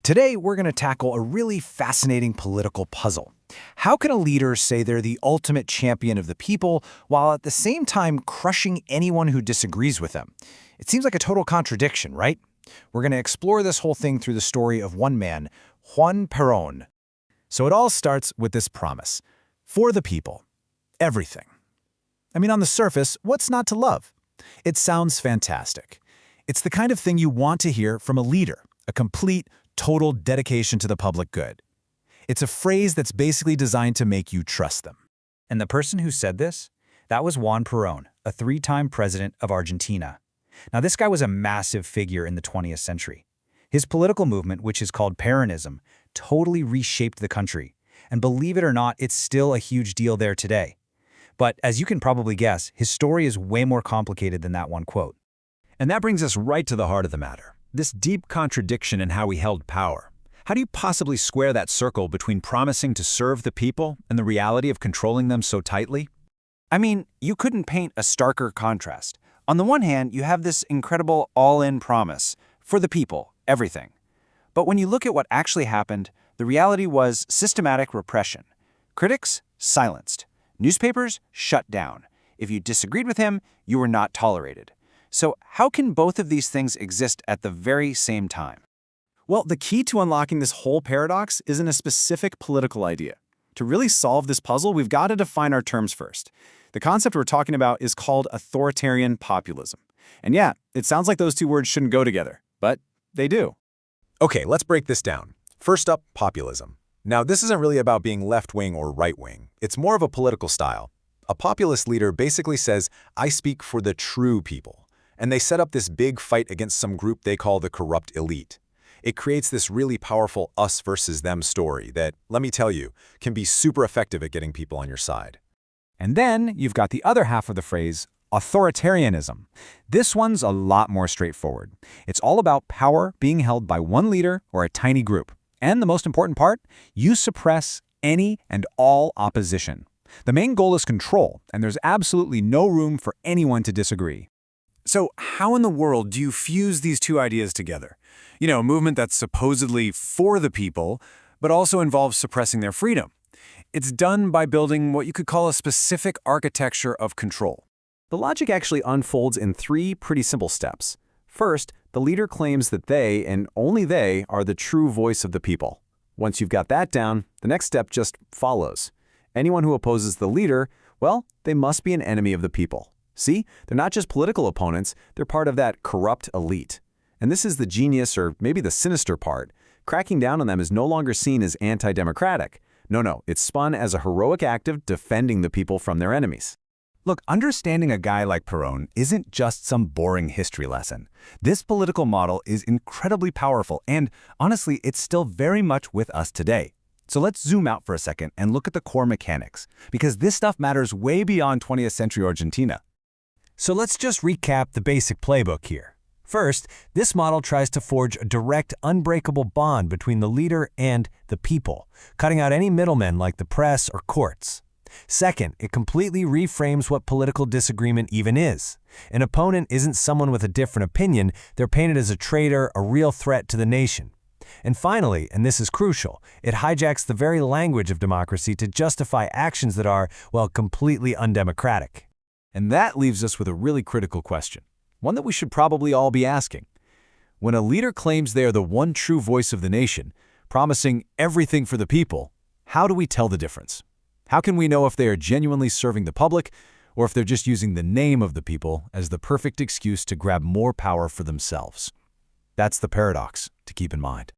Today, we're going to tackle a really fascinating political puzzle. How can a leader say they're the ultimate champion of the people while at the same time crushing anyone who disagrees with them? It seems like a total contradiction, right? We're going to explore this whole thing through the story of one man, Juan Perón. So it all starts with this promise. For the people. Everything. I mean, on the surface, what's not to love? It sounds fantastic. It's the kind of thing you want to hear from a leader, a complete, total dedication to the public good. It's a phrase that's basically designed to make you trust them. And the person who said this? That was Juan Perón, a three-time president of Argentina. Now, this guy was a massive figure in the 20th century. His political movement, which is called Peronism, totally reshaped the country. And believe it or not, it's still a huge deal there today. But as you can probably guess, his story is way more complicated than that one quote. And that brings us right to the heart of the matter. This deep contradiction in how he held power. How do you possibly square that circle between promising to serve the people and the reality of controlling them so tightly? I mean, you couldn't paint a starker contrast. On the one hand, you have this incredible all-in promise, for the people, everything. But when you look at what actually happened, the reality was systematic repression. Critics, silenced. Newspapers, shut down. If you disagreed with him, you were not tolerated. So how can both of these things exist at the very same time? Well, the key to unlocking this whole paradox is in a specific political idea. To really solve this puzzle, we've got to define our terms first. The concept we're talking about is called authoritarian populism. And yeah, it sounds like those two words shouldn't go together, but they do. Okay, let's break this down. First up, populism. Now, this isn't really about being left-wing or right-wing. It's more of a political style. A populist leader basically says, I speak for the true people. And they set up this big fight against some group they call the corrupt elite. It creates this really powerful us versus them story that, let me tell you, can be super effective at getting people on your side. And then you've got the other half of the phrase, authoritarianism. This one's a lot more straightforward. It's all about power being held by one leader or a tiny group. And the most important part, you suppress any and all opposition. The main goal is control, and there's absolutely no room for anyone to disagree. So how in the world do you fuse these two ideas together? You know, a movement that's supposedly for the people, but also involves suppressing their freedom. It's done by building what you could call a specific architecture of control. The logic actually unfolds in three pretty simple steps. First, the leader claims that they, and only they, are the true voice of the people. Once you've got that down, the next step just follows. Anyone who opposes the leader, well, they must be an enemy of the people. See, they're not just political opponents, they're part of that corrupt elite. And this is the genius, or maybe the sinister part. Cracking down on them is no longer seen as anti-democratic. No, it's spun as a heroic act of defending the people from their enemies. Look, understanding a guy like Perón isn't just some boring history lesson. This political model is incredibly powerful, and honestly, it's still very much with us today. So let's zoom out for a second and look at the core mechanics, because this stuff matters way beyond 20th century Argentina. So let's just recap the basic playbook here. First, this model tries to forge a direct, unbreakable bond between the leader and the people, cutting out any middlemen like the press or courts. Second, it completely reframes what political disagreement even is. An opponent isn't someone with a different opinion, they're painted as a traitor, a real threat to the nation. And finally, and this is crucial, it hijacks the very language of democracy to justify actions that are, well, completely undemocratic. And that leaves us with a really critical question, one that we should probably all be asking. When a leader claims they are the one true voice of the nation, promising everything for the people, how do we tell the difference? How can we know if they are genuinely serving the public, or if they're just using the name of the people as the perfect excuse to grab more power for themselves? That's the paradox to keep in mind.